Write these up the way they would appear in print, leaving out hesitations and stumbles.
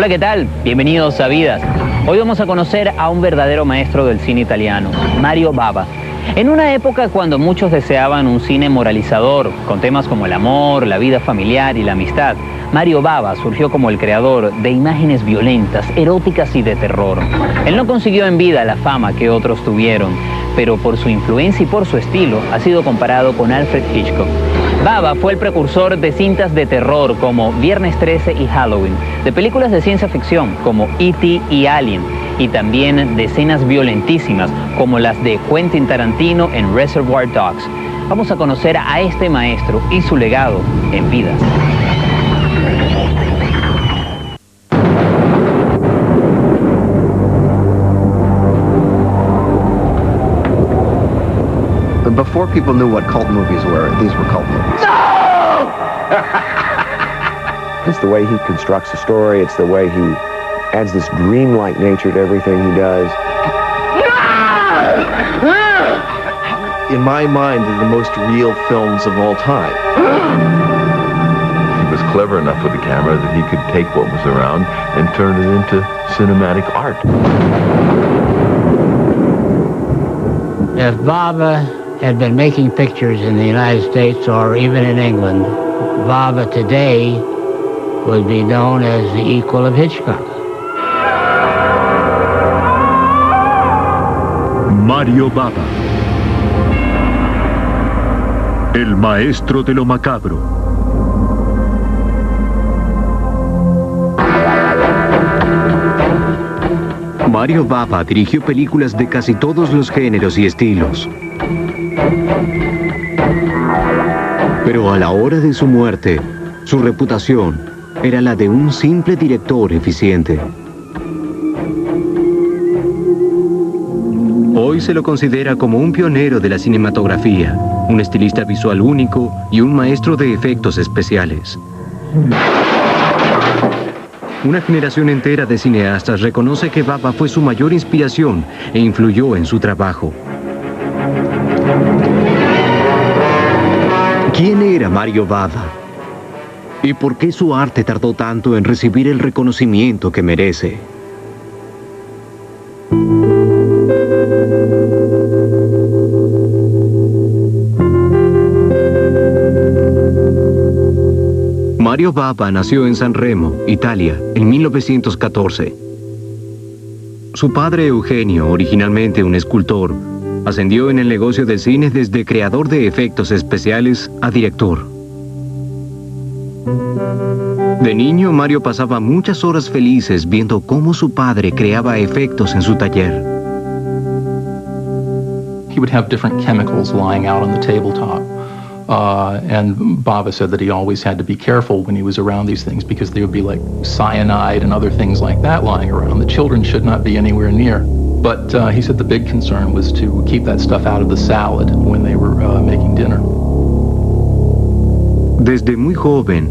Hola, ¿qué tal? Bienvenidos a Vidas. Hoy vamos a conocer a un verdadero maestro del cine italiano, Mario Bava. En una época cuando muchos deseaban un cine moralizador, con temas como el amor, la vida familiar y la amistad, Mario Bava surgió como el creador de imágenes violentas, eróticas y de terror. Él no consiguió en vida la fama que otros tuvieron, pero por su influencia y por su estilo ha sido comparado con Alfred Hitchcock. Bava fue el precursor de cintas de terror como Viernes 13 y Halloween, de películas de ciencia ficción como E.T. y Alien, y también de escenas violentísimas como las de Quentin Tarantino en Reservoir Dogs. Vamos a conocer a este maestro y su legado en Vidas. Before people knew what cult movies were, these were cult movies. No! It's the way he constructs a story. It's the way he adds this dreamlike nature to everything he does. In my mind, they're the most real films of all time. He was clever enough with the camera that he could take what was around and turn it into cinematic art. If Bava had been making pictures in the United States or even in England, Bava today would be known as the equal of Hitchcock. Mario Bava, el maestro de lo macabro. Mario Bava dirigió películas de casi todos los géneros y estilos. Pero a la hora de su muerte, su reputación era la de un simple director eficiente. Hoy se lo considera como un pionero de la cinematografía, un estilista visual único y un maestro de efectos especiales. Una generación entera de cineastas reconoce que Bava fue su mayor inspiración e influyó en su trabajo. ¿Quién era Mario Bava? ¿Y por qué su arte tardó tanto en recibir el reconocimiento que merece? Mario Bava nació en San Remo, Italia, en 1914. Su padre Eugenio, originalmente un escultor, ascendió en el negocio del cine desde creador de efectos especiales a director. De niño, Mario pasaba muchas horas felices viendo cómo su padre creaba efectos en su taller. He would have different chemicals lying out on the tabletop. And Bava said that he always had to be careful when he was around these things because there would be like cyanide and other things like that lying around. The children should not be anywhere near. But he said the big concern was to keep that stuff out of the salad when they were making dinner. Desde muy joven,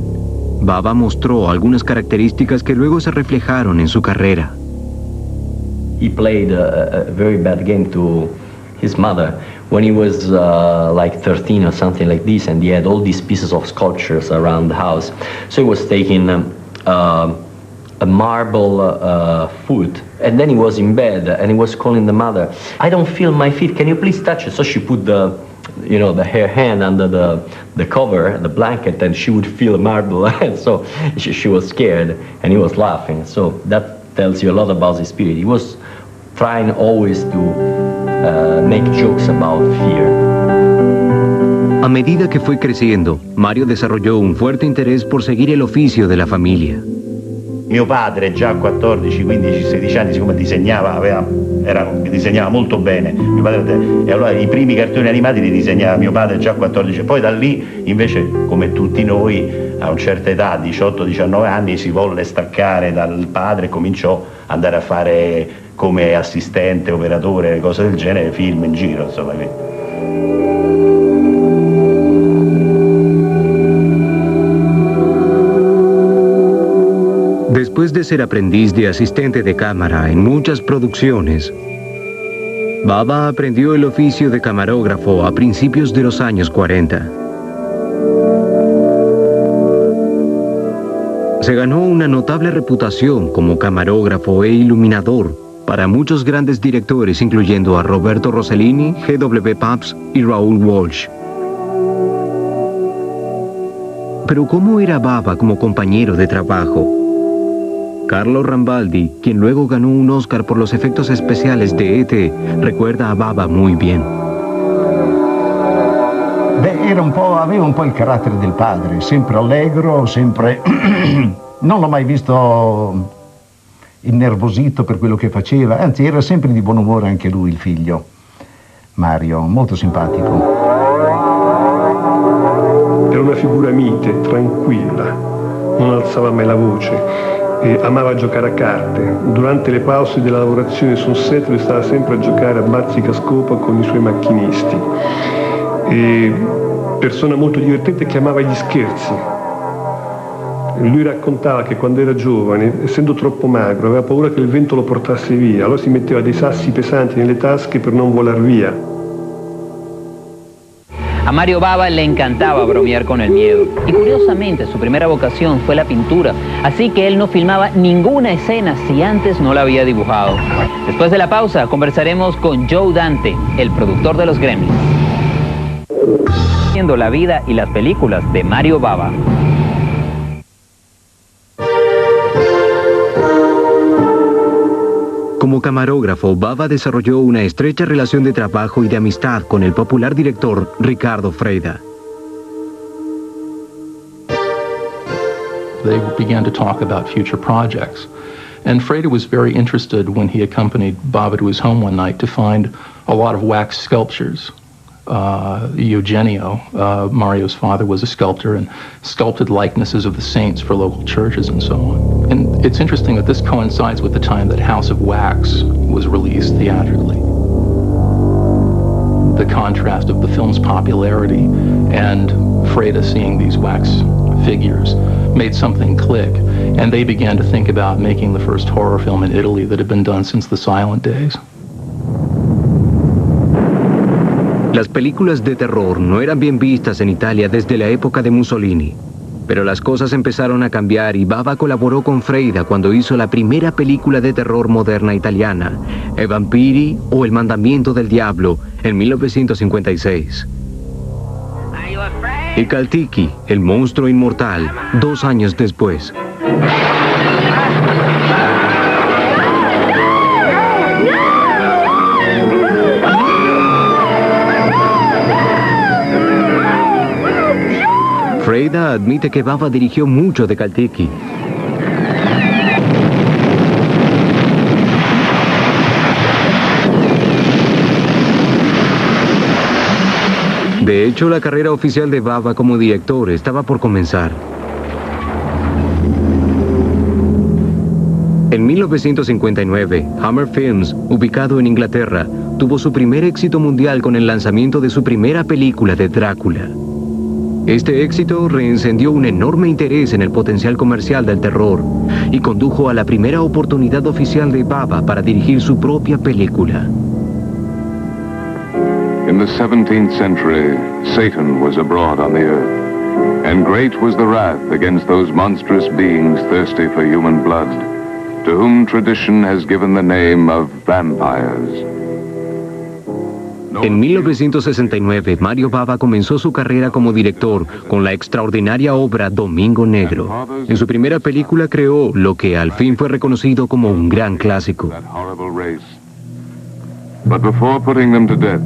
Bava mostró algunas características que luego se reflejaron en su carrera. He played a very bad game to his mother when he was like 13 or something like this, and he had all these pieces of sculptures around the house. So he was taking a marble foot, and then he was in bed and he was calling the mother, "I don't feel my feet, can you please touch it?" So she put the her hand under the cover, the blanket, and she would feel a marble. And so she was scared, and he was laughing. So that tells you a lot about his spirit. He was trying always to make jokes about fear. A medida que fue creciendo, Mario desarrolló un fuerte interés por seguir el oficio de la familia. Mio padre già a 14, 15, 16 anni, siccome disegnava, disegnava molto bene, mio padre, e allora i primi cartoni animati li disegnava mio padre già a 14, poi da lì invece, come tutti noi, a una certa età, 18-19 anni, si volle staccare dal padre e cominciò ad andare a fare come assistente, operatore, cose del genere, film in giro, insomma. Después de ser aprendiz de asistente de cámara en muchas producciones, Bava aprendió el oficio de camarógrafo a principios de los años 40. Se ganó una notable reputación como camarógrafo e iluminador para muchos grandes directores, incluyendo a Roberto Rossellini, G.W. Pabst y Raoul Walsh. Pero ¿cómo era Bava como compañero de trabajo? Carlo Rambaldi, quien luego ganó un Oscar por los efectos especiales de E.T., recuerda a Bava muy bien. Aveva un po' il carattere del padre, sempre allegro, sempre... non l'ho mai visto innervosito per quello che faceva, anzi era sempre di buon umore anche lui, il figlio, Mario, molto simpatico. Era una figura mite, tranquilla, non alzava mai la voce, amava giocare a carte. Durante le pause della lavorazione sul set lui stava sempre a giocare a bazzicascopa con i suoi macchinisti. Persona molto divertente che amava gli scherzi. Lui raccontava che quando era giovane, essendo troppo magro, aveva paura che il vento lo portasse via, allora si metteva dei sassi pesanti nelle tasche per non volar via. A Mario Bava le encantaba bromear con el miedo y curiosamente su primera vocación fue la pintura, así que él no filmaba ninguna escena si antes no la había dibujado. Después de la pausa conversaremos con Joe Dante, el productor de los Gremlins. Viendo la vida y las películas de Mario Bava. Como camarógrafo, Bava desarrolló una estrecha relación de trabajo y de amistad con el popular director Ricardo Freda. They began to talk about future projects. And Freda was very interested when he accompanied Bava to his home one night to find a lot of wax sculptures. Eugenio, Mario's father, was a sculptor and sculpted likenesses of the saints for local churches and so on. And it's interesting that this coincides with the time that House of Wax was released theatrically. The contrast of the film's popularity and Freda seeing these wax figures made something click, and they began to think about making the first horror film in Italy that had been done since the silent days. Las películas de terror no eran bien vistas en Italia desde la época de Mussolini, pero las cosas empezaron a cambiar y Bava colaboró con Freda cuando hizo la primera película de terror moderna italiana, I Vampiri o El Mandamiento del Diablo, en 1956. Y Caltiki, el monstruo inmortal, 2 años después. Freda admite que Bava dirigió mucho de Caltiki. De hecho, la carrera oficial de Bava como director estaba por comenzar. En 1959, Hammer Films, ubicado en Inglaterra, tuvo su primer éxito mundial con el lanzamiento de su primera película de Drácula. Este éxito reencendió un enorme interés en el potencial comercial del terror y condujo a la primera oportunidad oficial de Bava para dirigir su propia película. In the 17th century, Satan was abroad on the earth, and great was the wrath against those monstrous beings thirsty for human blood, to whom tradition has given the name of vampires. En 1969, Mario Bava comenzó su carrera como director con la extraordinaria obra Domingo Negro. En su primera película creó lo que al fin fue reconocido como un gran clásico. But before putting them to death,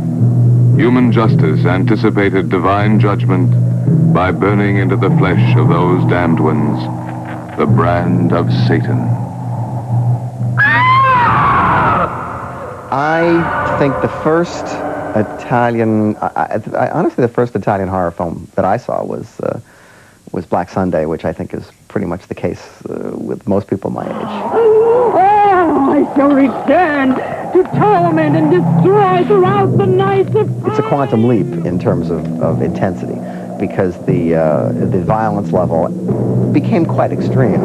human justice anticipated divine judgment by burning into the flesh of those damned ones the brand of Satan. I think the first Italian, honestly, the first Italian horror film that I saw was Black Sunday, which I think is pretty much the case with most people my age. I shall return to torment and destroy throughout the night of... It's a quantum leap in terms of intensity, because the violence level became quite extreme.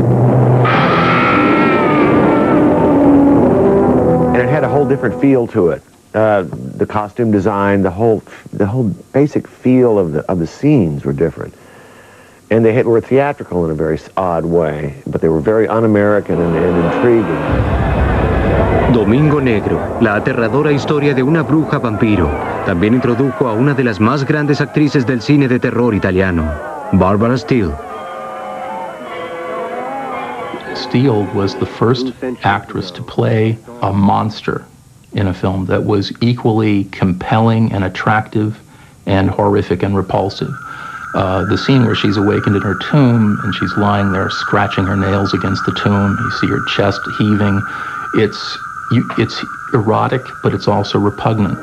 And it had a whole different feel to it. The costume design, the whole basic feel of the scenes were different. And they were theatrical in a very odd way, but they were very un-American and intriguing. Domingo Negro, la aterradora historia de una bruja vampiro, también introdujo a una de las más grandes actrices del cine de terror italiano, Barbara Steele. Steele was the first actress to play a monster in a film that was equally compelling and attractive and horrific and repulsive. The scene where she's awakened in her tomb and she's lying there scratching her nails against the tomb, you see her chest heaving. It's erotic, but it's also repugnant.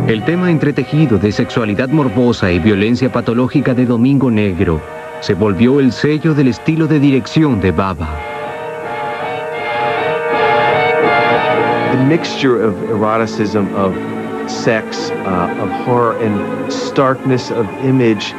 El tema entretejido de sexualidad morbosa y violencia patológica de Domingo Negro se volvió el sello del estilo de dirección de Bava. The mixture of eroticism, of sex, of horror, and starkness of image,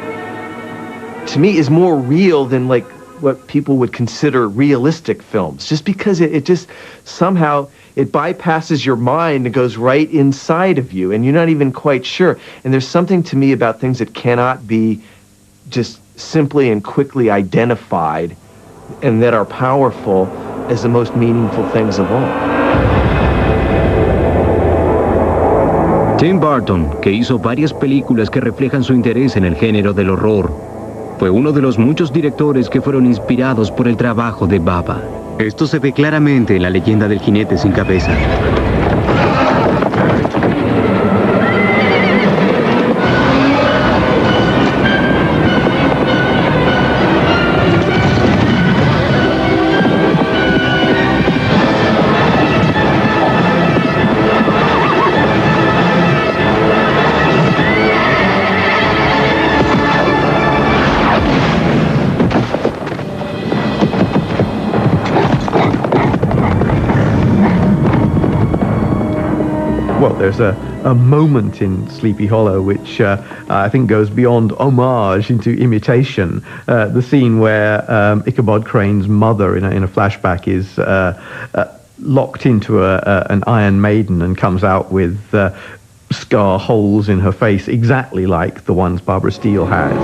to me, is more real than like what people would consider realistic films. Just because it just somehow it bypasses your mind and goes right inside of you, and you're not even quite sure. And there's something to me about things that cannot be just simply and quickly identified, and that are powerful as the most meaningful things of all. Tim Burton, que hizo varias películas que reflejan su interés en el género del horror, fue uno de los muchos directores que fueron inspirados por el trabajo de Bava. Esto se ve claramente en La leyenda del jinete sin cabeza. Well, there's a moment in Sleepy Hollow which I think goes beyond homage into imitation. The scene where Ichabod Crane's mother in a flashback is locked into an Iron Maiden and comes out with scar holes in her face exactly like the ones Barbara Steele has.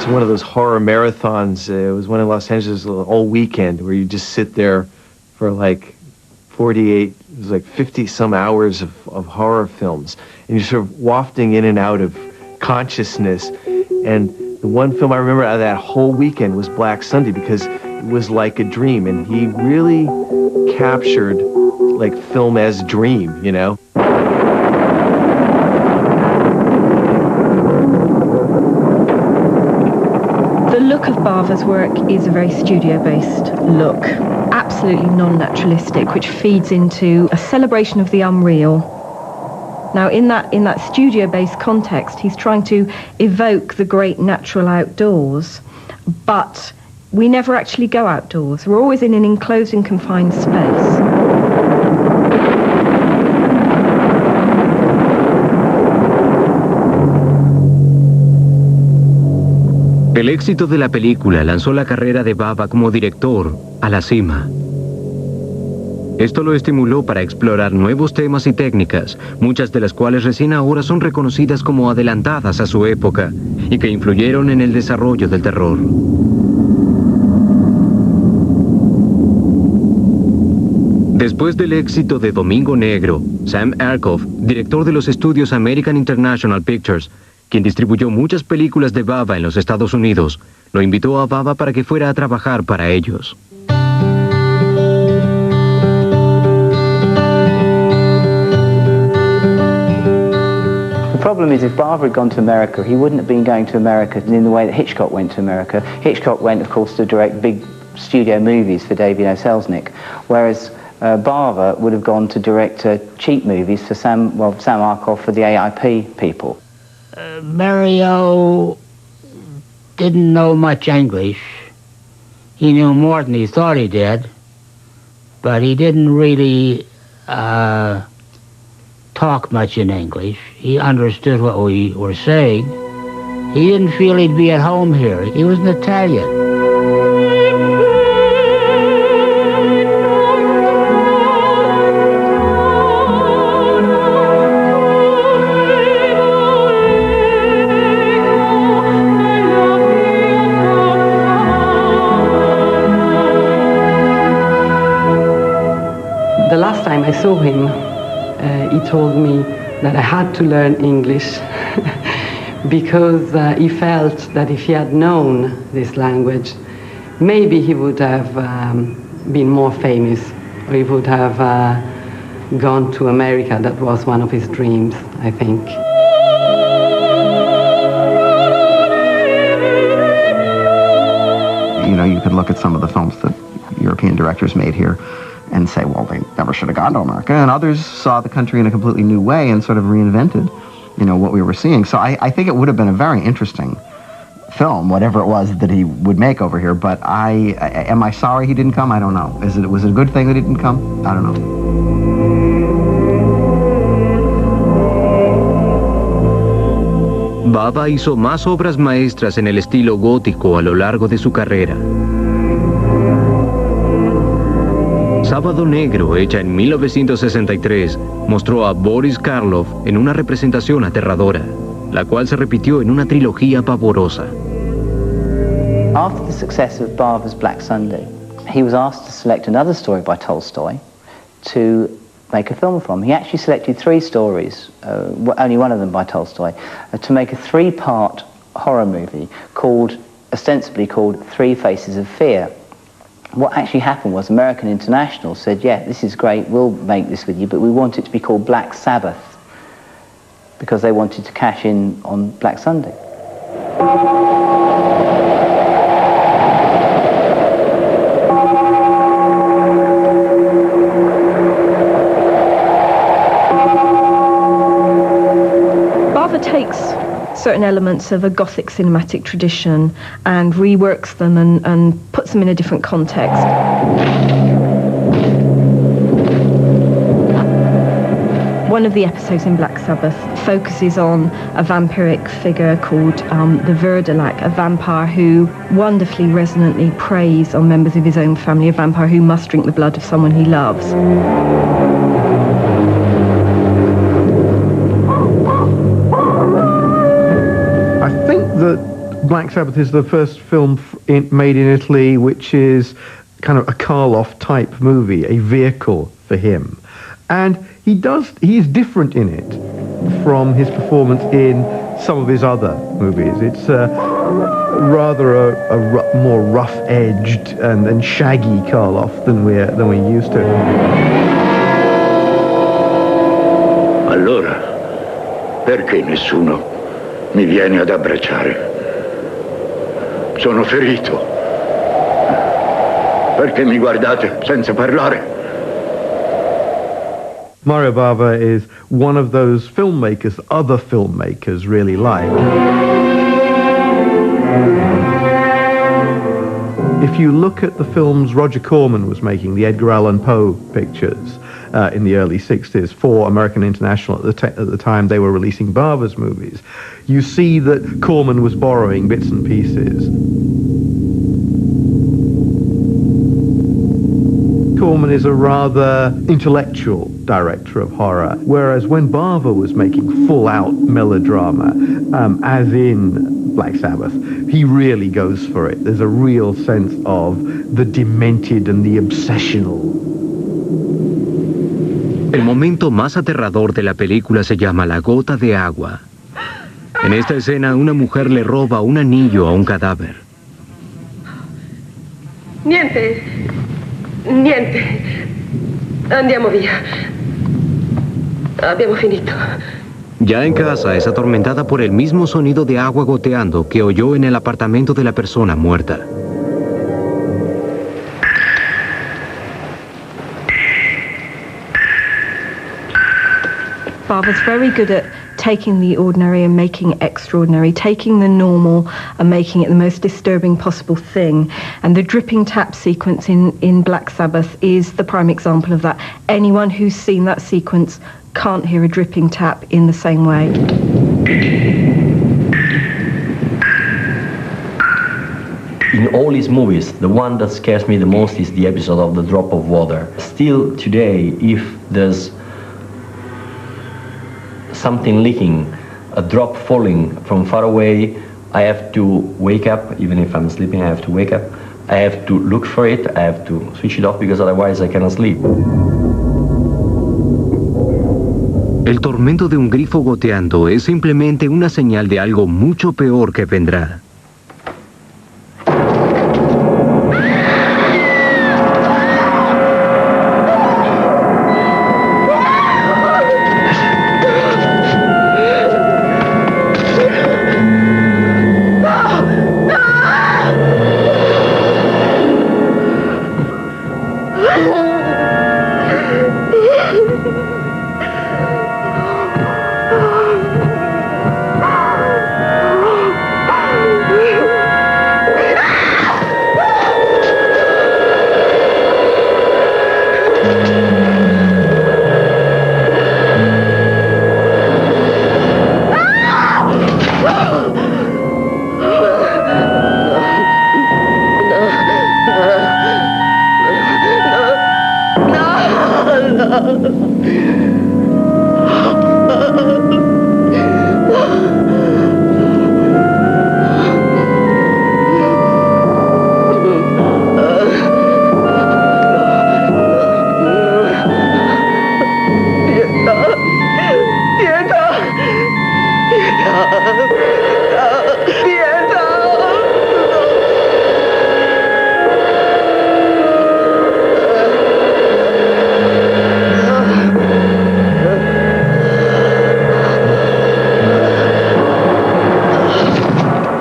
One of those horror marathons. It was one in Los Angeles all weekend where you just sit there for like 48, it was like 50 some hours of horror films, and you're sort of wafting in and out of consciousness. And the one film I remember out of that whole weekend was Black Sunday, because it was like a dream, and he really captured like film as dream, you know? The look of Bava's work is a very studio-based look, absolutely non-naturalistic, which feeds into a celebration of the unreal. Now, in that studio-based context, he's trying to evoke the great natural outdoors, but we never actually go outdoors. We're always in an enclosed and confined space. El éxito de la película lanzó la carrera de Bava como director a la cima. Esto lo estimuló para explorar nuevos temas y técnicas, muchas de las cuales recién ahora son reconocidas como adelantadas a su época y que influyeron en el desarrollo del terror. Después del éxito de Domingo Negro, Sam Erkoff, director de los estudios American International Pictures, quien distribuyó muchas películas de Bava en los Estados Unidos, lo invitó a Bava para que fuera a trabajar para ellos. problem is, if Bava had gone to America, he wouldn't have been going to America in the way that Hitchcock went to America. Hitchcock went, of course, to direct big studio movies for David O. Selznick, whereas Bava would have gone to direct cheap movies for Sam Arkoff for the AIP people. Mario didn't know much English. He knew more than he thought he did, but he didn't really talk much in English. He understood what we were saying. He didn't feel he'd be at home here. He was an Italian. The last time I saw him, he told me that I had to learn English because he felt that if he had known this language, maybe he would have been more famous, or he would have gone to America. That was one of his dreams, I think. You know, you could look at some of the films that European directors made here and say, well, they never should have gone to America. And others saw the country in a completely new way and sort of reinvented, you know, what we were seeing. So I think it would have been a very interesting film, whatever it was that he would make over here. But am I sorry he didn't come? I don't know. Was it a good thing that he didn't come? I don't know. Bava hizo más obras maestras en el estilo gótico a lo largo de su carrera. Sábado Negro, hecha en 1963, mostró a Boris Karloff en una representación aterradora, la cual se repitió en una trilogía pavorosa. After the success of Bava's Black Sunday, he was asked to select another story by Tolstoy to make a film from. He actually selected 3 stories, only one of them by Tolstoy, to make a 3-part horror movie ostensibly called 3 Faces of Fear. What actually happened was American International said, yeah, this is great, we'll make this with you, but we want it to be called Black Sabbath, because they wanted to cash in on Black Sunday. Bava takes certain elements of a Gothic cinematic tradition and reworks them and puts them in a different context. One of the episodes in Black Sabbath focuses on a vampiric figure called the Verdelak, a vampire who wonderfully resonantly preys on members of his own family, a vampire who must drink the blood of someone he loves. That Black Sabbath is the first film made in Italy which is kind of a Karloff type movie, a vehicle for him. And he's different in it from his performance in some of his other movies. It's rather a more rough-edged and shaggy Karloff than we're used to. Allora, perché nessuno mi viene ad abbracciare? Sono ferito. Perché mi guardate senza parlare? Mario Bava is one of those filmmakers other filmmakers really like. If you look at the films Roger Corman was making, the Edgar Allan Poe pictures, in the early 60s for American International, at the time they were releasing Bava's movies, you see that Corman was borrowing bits and pieces. Corman is a rather intellectual director of horror, whereas when Bava was making full-out melodrama, as in Black Sabbath, he really goes for it. There's a real sense of the demented and the obsessional. El momento más aterrador de la película se llama La Gota de Agua. En esta escena, una mujer le roba un anillo a un cadáver. Niente. Andiamo via. Abbiamo finito. Ya en casa es atormentada por el mismo sonido de agua goteando que oyó en el apartamento de la persona muerta. Bava's very good at taking the ordinary and making it extraordinary, taking the normal and making it the most disturbing possible thing. And the dripping tap sequence in Black Sabbath is the prime example of that. Anyone who's seen that sequence can't hear a dripping tap in the same way. In all his movies, the one that scares me the most is the episode of the drop of water. Still today, if there's something leaking, a drop falling from far away, I have to wake up. Even if I'm sleeping, I have to wake up. I have to look for it, I have to switch it off because otherwise I cannot sleep. El tormento de un grifo goteando es simplemente una señal de algo mucho peor que vendrá.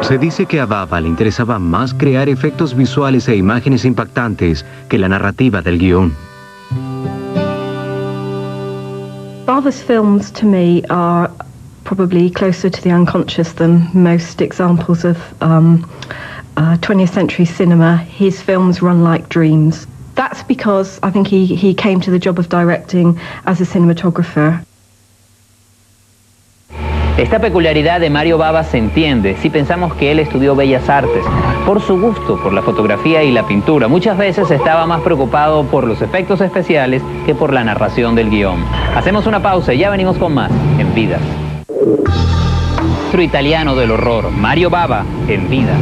Se dice que a Bava le interesaba más crear efectos visuales e imágenes impactantes que la narrativa del guión. Bava's films, to me, are probably closer to the unconscious than most examples of 20th century cinema. His films run like dreams. That's because I think he came to the job of directing as a cinematographer. Esta peculiaridad de Mario Bava se entiende si pensamos que él estudió Bellas Artes. Por su gusto por la fotografía y la pintura, muchas veces estaba más preocupado por los efectos especiales que por la narración del guión. Hacemos una pausa y ya venimos con más en Vidas. Maestro italiano del horror, Mario Bava, en Vidas.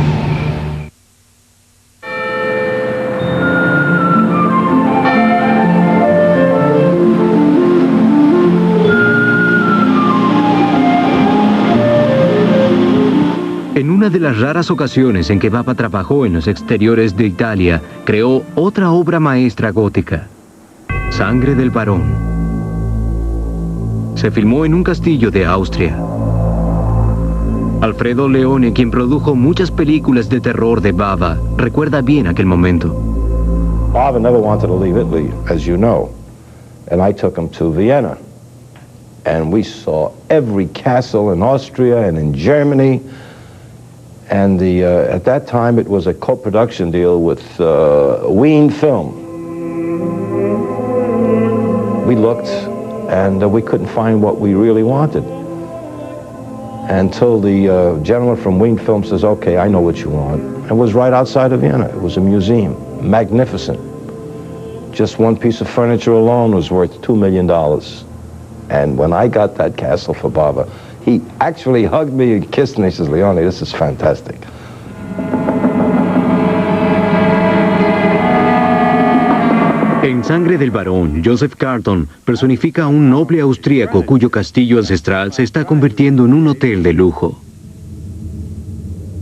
En una de las raras ocasiones en que Bava trabajó en los exteriores de Italia, creó otra obra maestra gótica, Sangre del Varón. Se filmó en un castillo de Austria. Alfredo Leone, quien produjo muchas películas de terror de Bava, recuerda bien aquel momento. Bava never wanted to leave Italy, as you know, and I took him to Vienna. And we saw every castle in Austria and in Germany. And at that time, it was a co-production deal with Wien Film. We looked, and we couldn't find what we really wanted. Until the gentleman from Wien Film says, okay, I know what you want. It was right outside of Vienna. It was a museum, magnificent. Just one piece of furniture alone was worth $2 million. And when I got that castle for Bava, he actually hugged me and kissed me. He says, Leone, this is fantastic. En Sangre del Varón, Joseph Carlton personifica a un noble austríaco cuyo castillo ancestral se está convirtiendo en un hotel de lujo.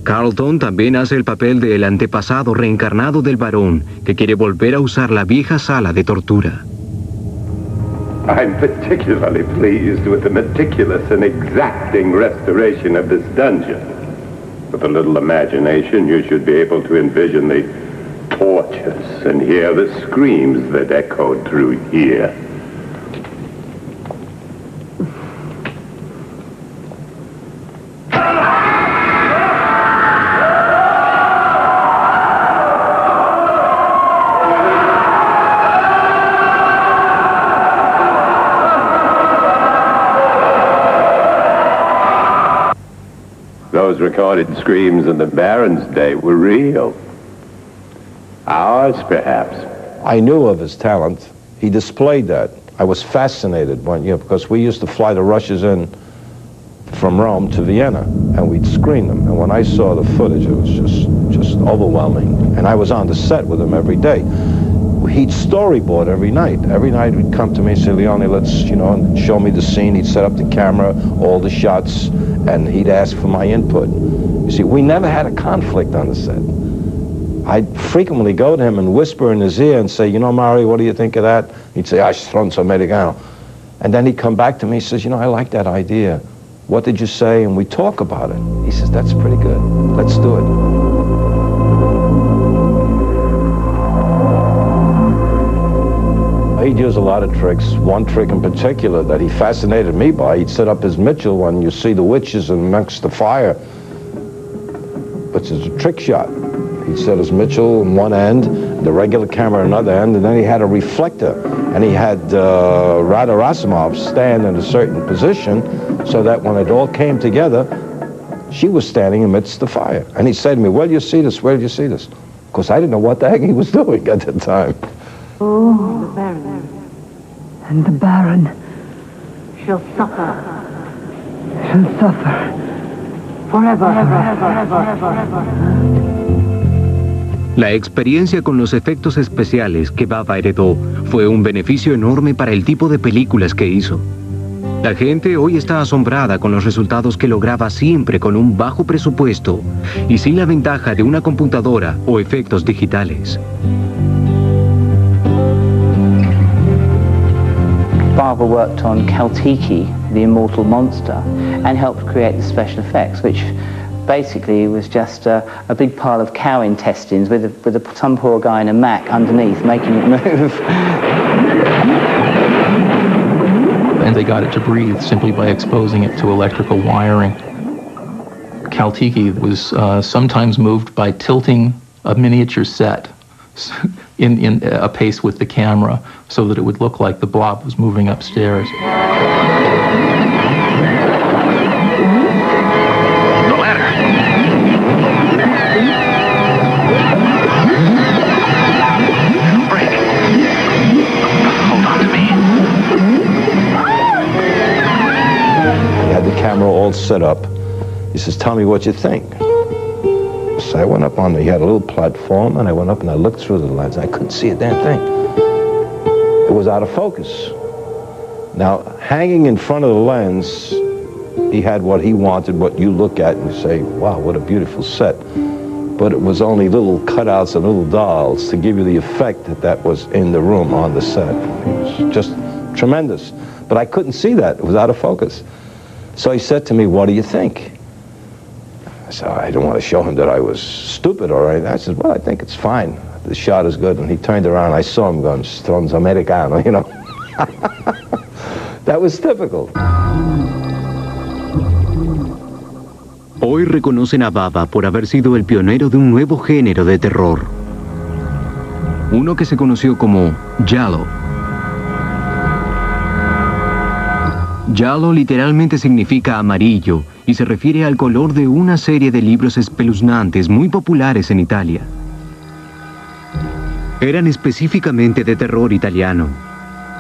Carlton también hace el papel del antepasado reencarnado del varón que quiere volver a usar la vieja sala de tortura. I'm particularly pleased with the meticulous and exacting restoration of this dungeon. With a little imagination, you should be able to envision the tortures and hear the screams that echoed through here. Those recorded screams in the Baron's day were real. Ours, perhaps. I knew of his talent. He displayed that. I was fascinated when, because we used to fly the rushes in from Rome to Vienna, and we'd screen them. And when I saw the footage, it was just overwhelming. And I was on the set with him every day. He'd storyboard every night. Every night he'd come to me and say, Leone, let's, show me the scene. He'd set up the camera, all the shots, and he'd ask for my input. You see, we never had a conflict on the set. I'd frequently go to him and whisper in his ear and say, Mario, what do you think of that? He'd say, stronzo americano. And then he'd come back to me and says, I like that idea. What did you say? And we talk about it. He says, that's pretty good. Let's do it. He'd use a lot of tricks. One trick in particular that he fascinated me by, he'd set up his Mitchell when you see the witches amongst the fire, which is a trick shot. He'd set his Mitchell on one end, the regular camera on another end, and then he had a reflector. And he had Radorasimov stand in a certain position so that when it all came together, she was standing amidst the fire. And he said to me, where do you see this? Where do you see this? Of course, I didn't know what the heck he was doing at the time. Oh, the Baron. And the Baron shall suffer. Shall suffer. Forever. La experiencia con los efectos especiales que Bava heredó fue un beneficio enorme para el tipo de películas que hizo. La gente hoy está asombrada con los resultados que lograba siempre con un bajo presupuesto y sin la ventaja de una computadora o efectos digitales. Bava worked on Kaltiki, the immortal monster, and helped create the special effects, which basically was just a big pile of cow intestines with some poor guy in a Mac underneath making it move. And they got it to breathe simply by exposing it to electrical wiring. Kaltiki was sometimes moved by tilting a miniature set in a pace with the camera so that it would look like the blob was moving upstairs. The ladder. Break. Hold on to me. He had the camera all set up. He says, tell me what you think. So I went up on he had a little platform, and I went up and I looked through the lens. I couldn't see a damn thing. It was out of focus. Now, hanging in front of the lens, he had what he wanted, what you look at and you say, wow, what a beautiful set. But it was only little cutouts and little dolls to give you the effect that was in the room on the set. It was just tremendous. But I couldn't see that. It was out of focus. So he said to me, what do you think? So I didn't want to show him that I was stupid or anything. I said, well, I think it's fine. The shot is good. And he turned around. I saw him going, stronzo americano, That was typical. Hoy reconocen a Bava por haber sido el pionero de un nuevo género de terror. Uno que se conoció como giallo. Giallo literalmente significa amarillo y se refiere al color de una serie de libros espeluznantes muy populares en Italia. Eran específicamente de terror italiano.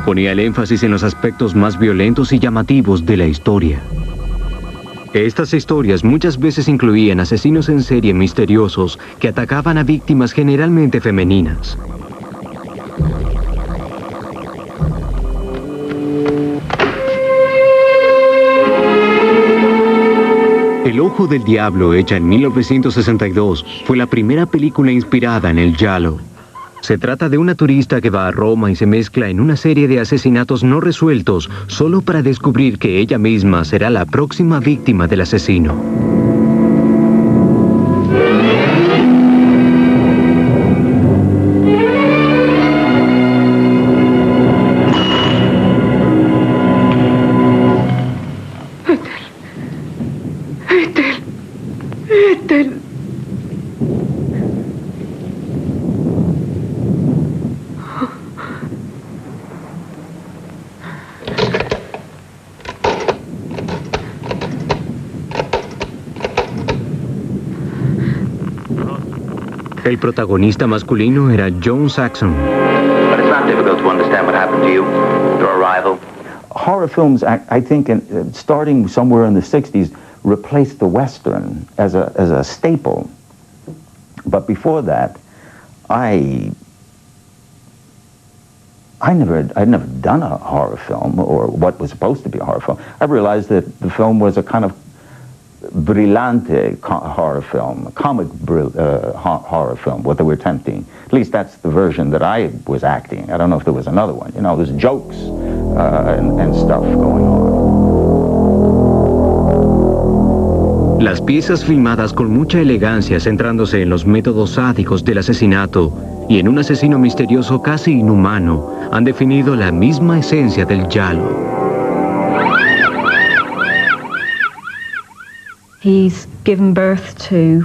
Ponía el énfasis en los aspectos más violentos y llamativos de la historia. Estas historias muchas veces incluían asesinos en serie misteriosos que atacaban a víctimas generalmente femeninas. El Ojo del Diablo, hecha en 1962, fue la primera película inspirada en el giallo. Se trata de una turista que va a Roma y se mezcla en una serie de asesinatos no resueltos solo para descubrir que ella misma será la próxima víctima del asesino. El protagonista masculino era John Saxon. But it's not difficult to understand what happened to you, your arrival. Horror films, I think, starting somewhere in the 60s, replaced the Western as a staple. But before that, I'd never done a horror film, or what was supposed to be a horror film. I realized that the film was a kind of brillante horror film, comic horror film, what they were attempting. At least that's the version that I was acting. I don't know if there was another one. You know, there's jokes and stuff going on. Las piezas filmadas con mucha elegancia, centrándose en los métodos sádicos del asesinato y en un asesino misterioso casi inhumano, han definido la misma esencia del giallo. He's given birth to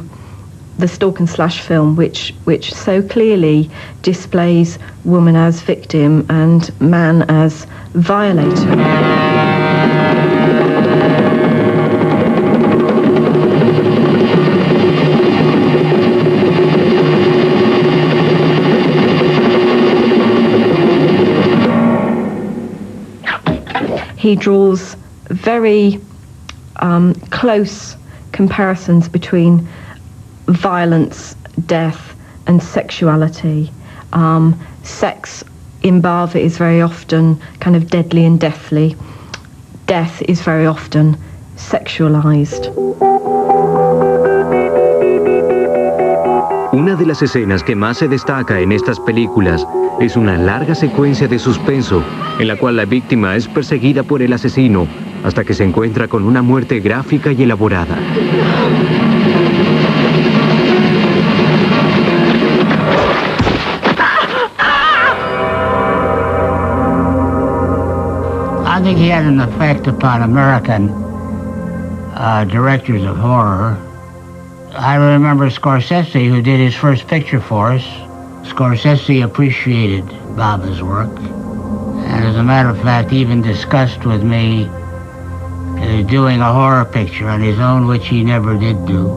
the stalk and slash film, which so clearly displays woman as victim and man as violator. He draws very close comparisons between violence, death, and sexuality. Sex in Bava is very often kind of deadly and deathly. Death is very often sexualized. Una de las escenas que más se destaca en estas películas es una larga secuencia de suspenso en la cual la víctima es perseguida por el asesino hasta que se encuentra con una muerte gráfica y elaborada. I think he had an effect upon American directors of horror. I remember Scorsese, who did his first picture for us. Scorsese appreciated Bava's work, and as a matter of fact, even discussed with me doing a horror picture on his own, which he never did do.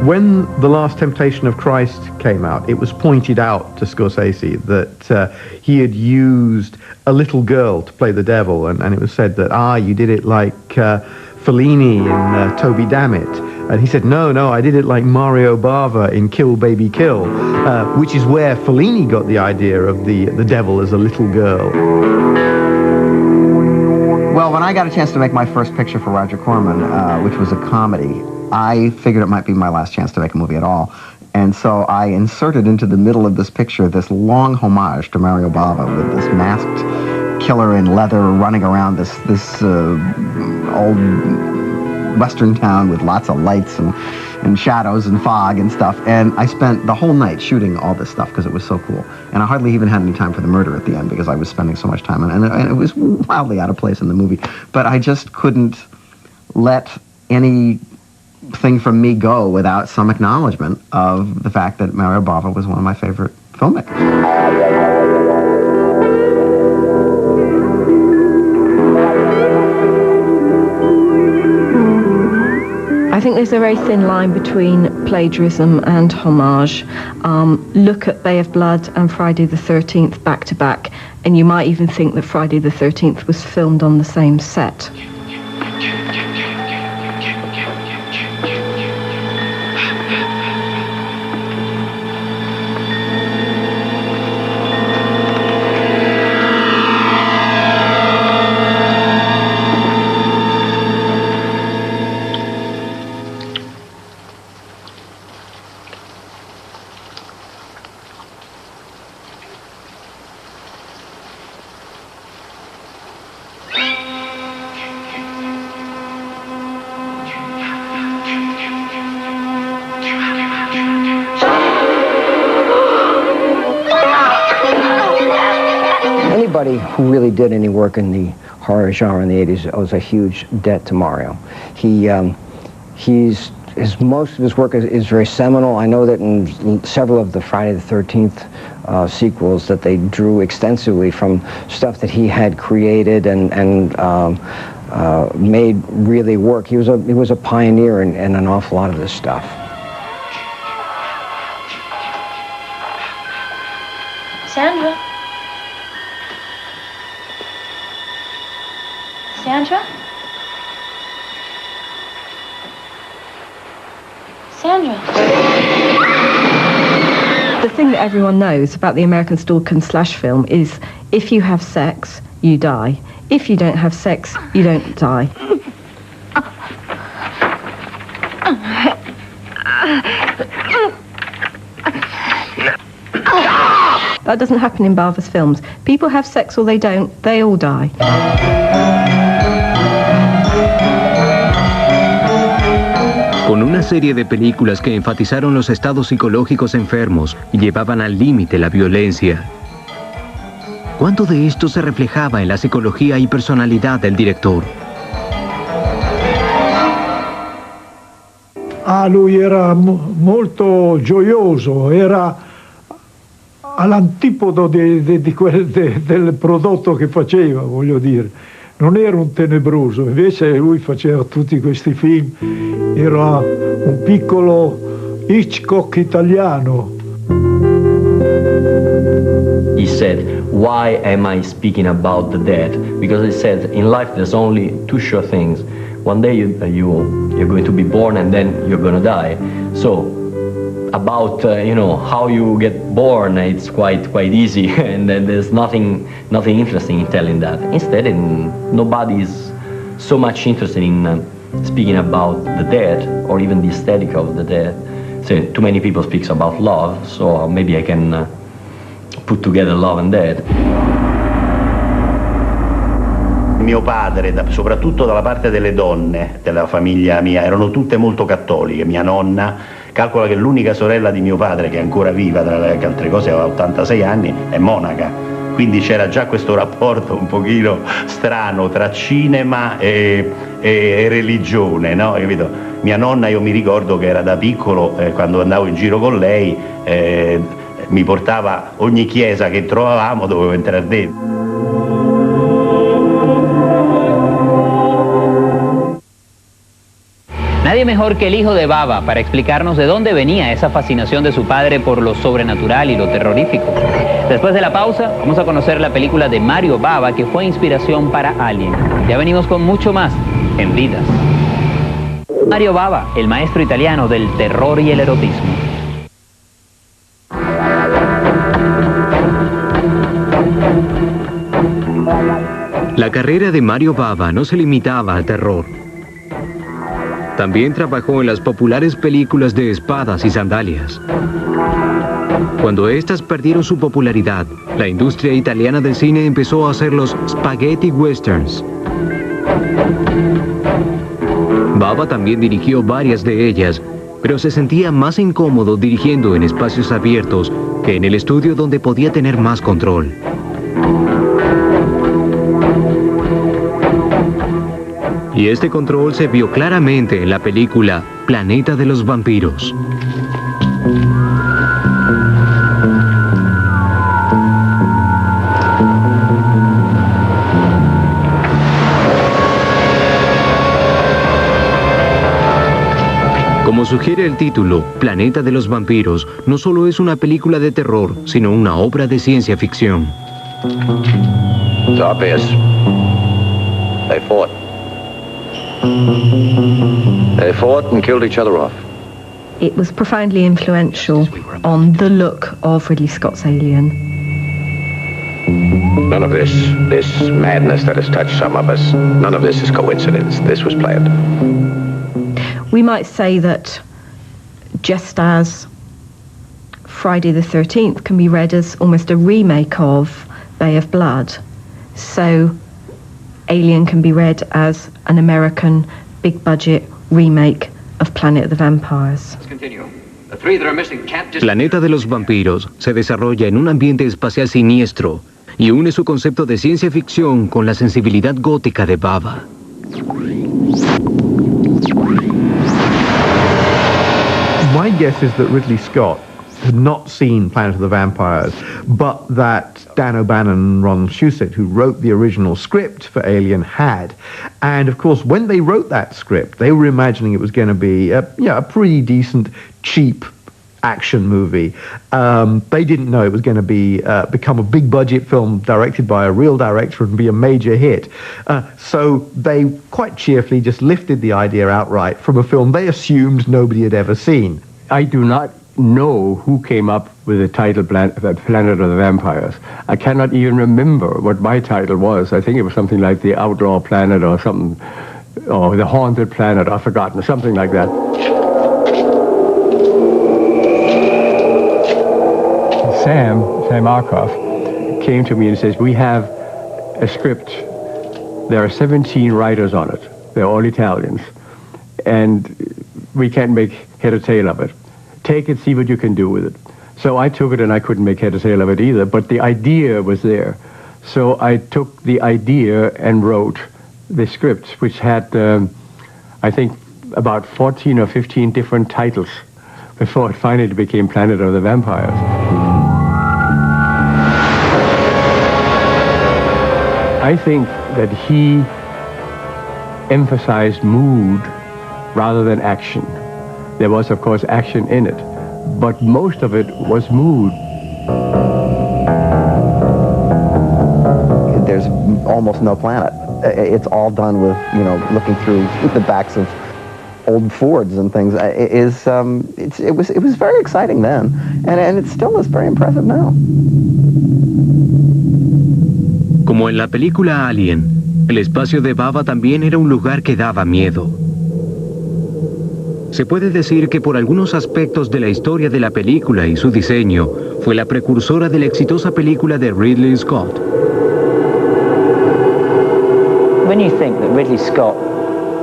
When The Last Temptation of Christ came out, it was pointed out to Scorsese that he had used a little girl to play the devil, and it was said that, you did it like Fellini in Toby Dammit. And he said, no, I did it like Mario Bava in Kill Baby Kill, which is where Fellini got the idea of the devil as a little girl. Well, when I got a chance to make my first picture for Roger Corman, which was a comedy, I figured it might be my last chance to make a movie at all. And so I inserted into the middle of this picture this long homage to Mario Bava with this masked killer in leather running around this old western town with lots of lights and shadows and fog and stuff. And I spent the whole night shooting all this stuff because it was so cool. And I hardly even had any time for the murder at the end because I was spending so much time and it was wildly out of place in the movie. But I just couldn't let anything from me go without some acknowledgement of the fact that Mario Bava was one of my favorite filmmakers. I think there's a very thin line between plagiarism and homage. Look at Bay of Blood and Friday the 13th back to back, and you might even think that Friday the 13th was filmed on the same set. anybody who really did any work in the horror genre in the 80s owes a huge debt to Mario. Most of his work is very seminal. I know that in several of the Friday the 13th sequels that they drew extensively from stuff that he had created and made really work. He was a pioneer in an awful lot of this stuff. Sandra? Sandra? Sandra? The thing that everyone knows about the American stalker and slash film is if you have sex, you die. If you don't have sex, you don't die. That doesn't happen in Bava's films. People have sex or they don't, they all die. Con una serie de películas que enfatizaron los estados psicológicos enfermos y llevaban al límite la violencia. ¿Cuánto de esto se reflejaba en la psicología y personalidad del director? Lui era molto gioioso, era all'antipodo del prodotto che faceva, voglio dire. Non era un tenebroso, invece lui faceva tutti questi film, era un piccolo Hitchcock italiano. He said, why am I speaking about the dead? Because he said, in life there's only two sure things. One day you're going to be born and then you're going to die. So, about how you get born, it's quite easy, and then there's nothing interesting in telling that. Instead, nobody is so much interested in speaking about the dead or even the aesthetic of the dead. So too many people speak about love, so maybe I can put together love and dead. Mio padre, soprattutto dalla parte delle donne della famiglia mia, erano tutte molto cattoliche. Mia nonna, calcola che l'unica sorella di mio padre che è ancora viva, tra le altre cose aveva 86 anni, è monaca. Quindi c'era già questo rapporto un pochino strano tra cinema e religione, no? Capito? Mia nonna, io mi ricordo che era da piccolo, quando andavo in giro con lei, mi portava ogni chiesa che trovavamo, dovevo entrare dentro. Nadie mejor que el hijo de Bava para explicarnos de dónde venía esa fascinación de su padre por lo sobrenatural y lo terrorífico. Después de la pausa, vamos a conocer la película de Mario Bava que fue inspiración para Alien. Ya venimos con mucho más en Vidas. Mario Bava, el maestro italiano del terror y el erotismo. La carrera de Mario Bava no se limitaba al terror. También trabajó en las populares películas de espadas y sandalias. Cuando estas perdieron su popularidad, la industria italiana del cine empezó a hacer los spaghetti westerns. Bava también dirigió varias de ellas, pero se sentía más incómodo dirigiendo en espacios abiertos que en el estudio donde podía tener más control. Y este control se vio claramente en la película Planeta de los Vampiros. Como sugiere el título, Planeta de los Vampiros no solo es una película de terror, sino una obra de ciencia ficción. It's obvious. They fought. They fought and killed each other off. It was profoundly influential on the look of Ridley Scott's Alien. None of this madness that has touched some of us, none of this is coincidence. This was planned. We might say that just as Friday the 13th can be read as almost a remake of Bay of Blood, so Alien can be read as an American big-budget remake of Planet of the Vampires. Planeta de los Vampiros se desarrolla en un ambiente espacial siniestro y une su concepto de ciencia ficción con la sensibilidad gótica de Bava. My guess is that Ridley Scott had not seen Planet of the Vampires, but that Dan O'Bannon and Ron Shusett, who wrote the original script for Alien, had. And of course, when they wrote that script, they were imagining it was going to be a pretty decent, cheap action movie. They didn't know it was going to be become a big budget film directed by a real director and be a major hit. So they quite cheerfully just lifted the idea outright from a film they assumed nobody had ever seen. I do not know who came up with the title Planet of the Vampires. I cannot even remember what my title was. I think it was something like The Outlaw Planet or something, or The Haunted Planet, I've forgotten, something like that. Sam Arkoff came to me and says, we have a script. There are 17 writers on it. They're all Italians. And we can't make head or tail of it. Take it, see what you can do with it. So I took it, and I couldn't make head or tail of it either, but the idea was there. So I took the idea and wrote the script, which had, I think, about 14 or 15 different titles before it finally became Planet of the Vampires. I think that he emphasized mood rather than action. There was, of course, action in it, but most of it was mood. There's almost no planet. It's all done with, looking through the backs of old Fords and things. It was very exciting then, and it still is very impressive now. Como en la película Alien, el espacio de Bava también era un lugar que daba miedo. Se puede decir que por algunos aspectos de la historia de la película y su diseño, fue la precursora de la exitosa película de Ridley Scott. When you think that Ridley Scott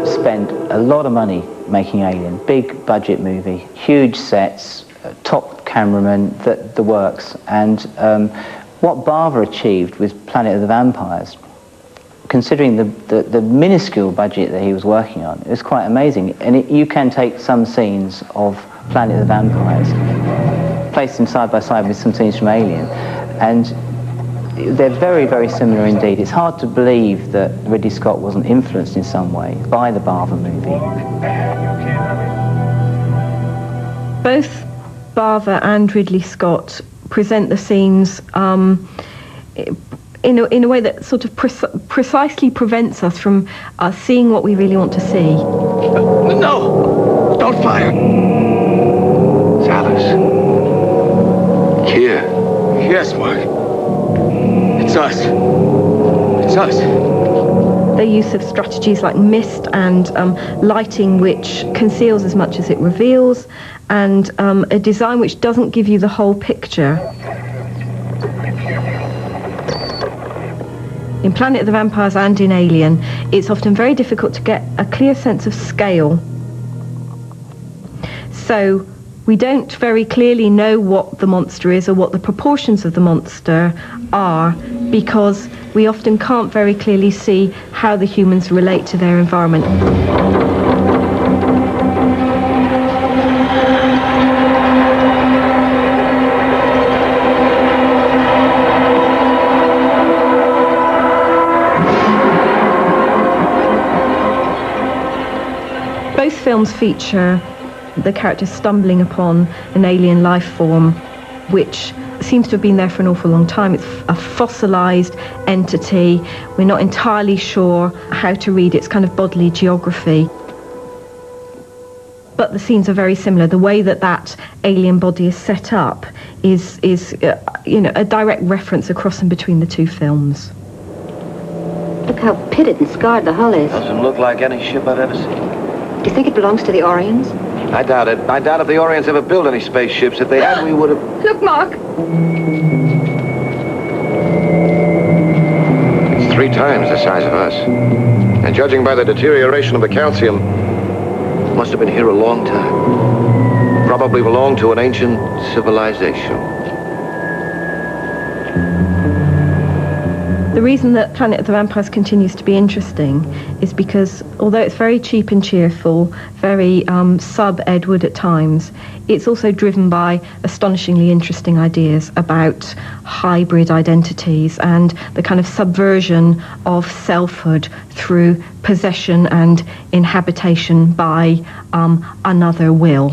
spent a lot of money making Alien, big budget movie, huge sets, top cameraman, the works, and what Bava achieved with Planet of the Vampires, considering the minuscule budget that he was working on, it was quite amazing. And you can take some scenes of Planet of the Vampires, place them side by side with some scenes from Alien, and they're very, very similar indeed. It's hard to believe that Ridley Scott wasn't influenced in some way by the Bava movie. Both Bava and Ridley Scott present the scenes in a way that sort of precisely prevents us from seeing what we really want to see. No! Don't fire! It's Alice. Here. Yes, Mark. It's us. It's us. The use of strategies like mist and lighting, which conceals as much as it reveals, and a design which doesn't give you the whole picture. In Planet of the Vampires and in Alien, it's often very difficult to get a clear sense of scale. So we don't very clearly know what the monster is or what the proportions of the monster are, because we often can't very clearly see how the humans relate to their environment. Both films feature the character stumbling upon an alien life form which seems to have been there for an awful long time. It's a fossilized entity. We're not entirely sure how to read its kind of bodily geography. But the scenes are very similar. The way that alien body is set up is a direct reference across and between the two films. Look how pitted and scarred the hull is. Doesn't look like any ship I've ever seen. Do you think it belongs to the Orions? I doubt it. I doubt if the Orions ever built any spaceships. If they had, we would have... Look, Mark! It's 3 times the size of us. And judging by the deterioration of the calcium, it must have been here a long time. Probably belonged to an ancient civilization. The reason that Planet of the Vampires continues to be interesting is because although it's very cheap and cheerful, very sub-Edward at times, it's also driven by astonishingly interesting ideas about hybrid identities and the kind of subversion of selfhood through possession and inhabitation by another will.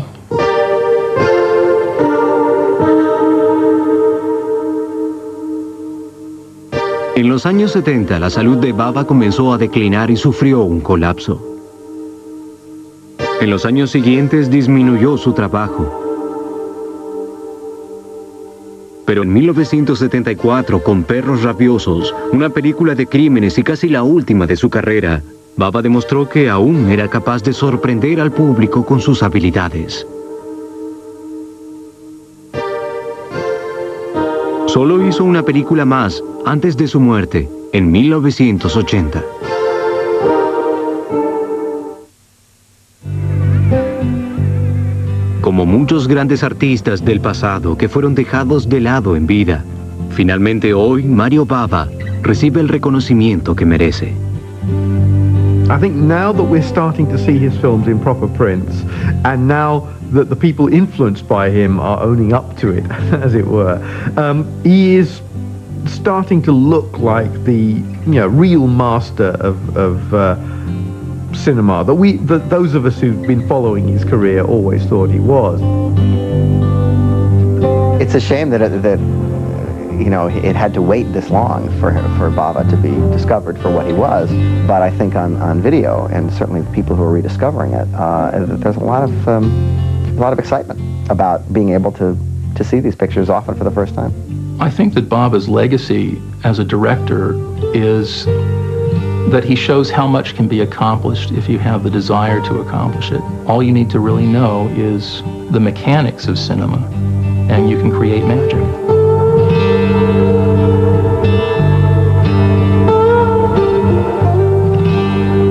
En los años 70, la salud de Bava comenzó a declinar y sufrió un colapso. En los años siguientes disminuyó su trabajo. Pero en 1974, con Perros Rabiosos, una película de crímenes y casi la última de su carrera, Bava demostró que aún era capaz de sorprender al público con sus habilidades. Solo hizo una película más antes de su muerte, en 1980. Como muchos grandes artistas del pasado que fueron dejados de lado en vida, finalmente hoy Mario Bava recibe el reconocimiento que merece. I think now that we're starting to see his films in proper prints, and now that the people influenced by him are owning up to it, as it were, he is starting to look like the real master of cinema that those of us who've been following his career always thought he was. It's a shame that it had to wait this long for Bava to be discovered for what he was. But I think on video, and certainly the people who are rediscovering it, there's a lot of excitement about being able to see these pictures often for the first time. I think that Bava's legacy as a director is that he shows how much can be accomplished if you have the desire to accomplish it. All you need to really know is the mechanics of cinema, and you can create magic.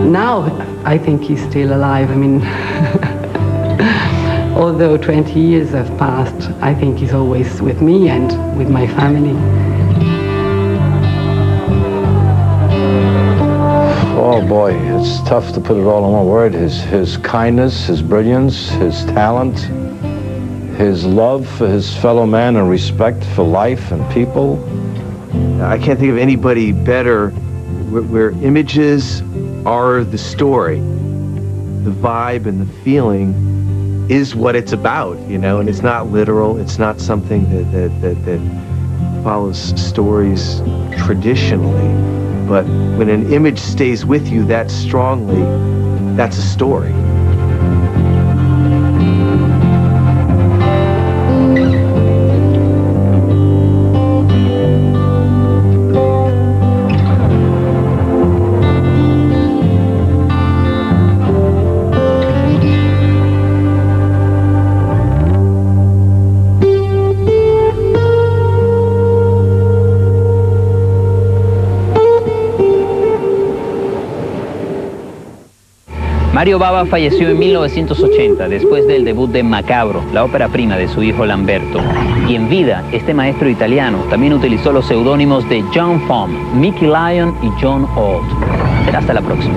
Now, I think he's still alive. I mean, although 20 years have passed, I think he's always with me and with my family. Oh boy, it's tough to put it all in one word. His kindness, his brilliance, his talent, his love for his fellow man and respect for life and people. I can't think of anybody better where images are the story. The vibe and the feeling is what it's about, and it's not literal. It's not something that follows stories traditionally. But when an image stays with you that strongly, that's a story. Mario Bava falleció en 1980, después del debut de Macabro, la ópera prima de su hijo Lamberto. Y en vida, este maestro italiano también utilizó los seudónimos de John Fom, Mickey Lyon y John Old. Será hasta la próxima.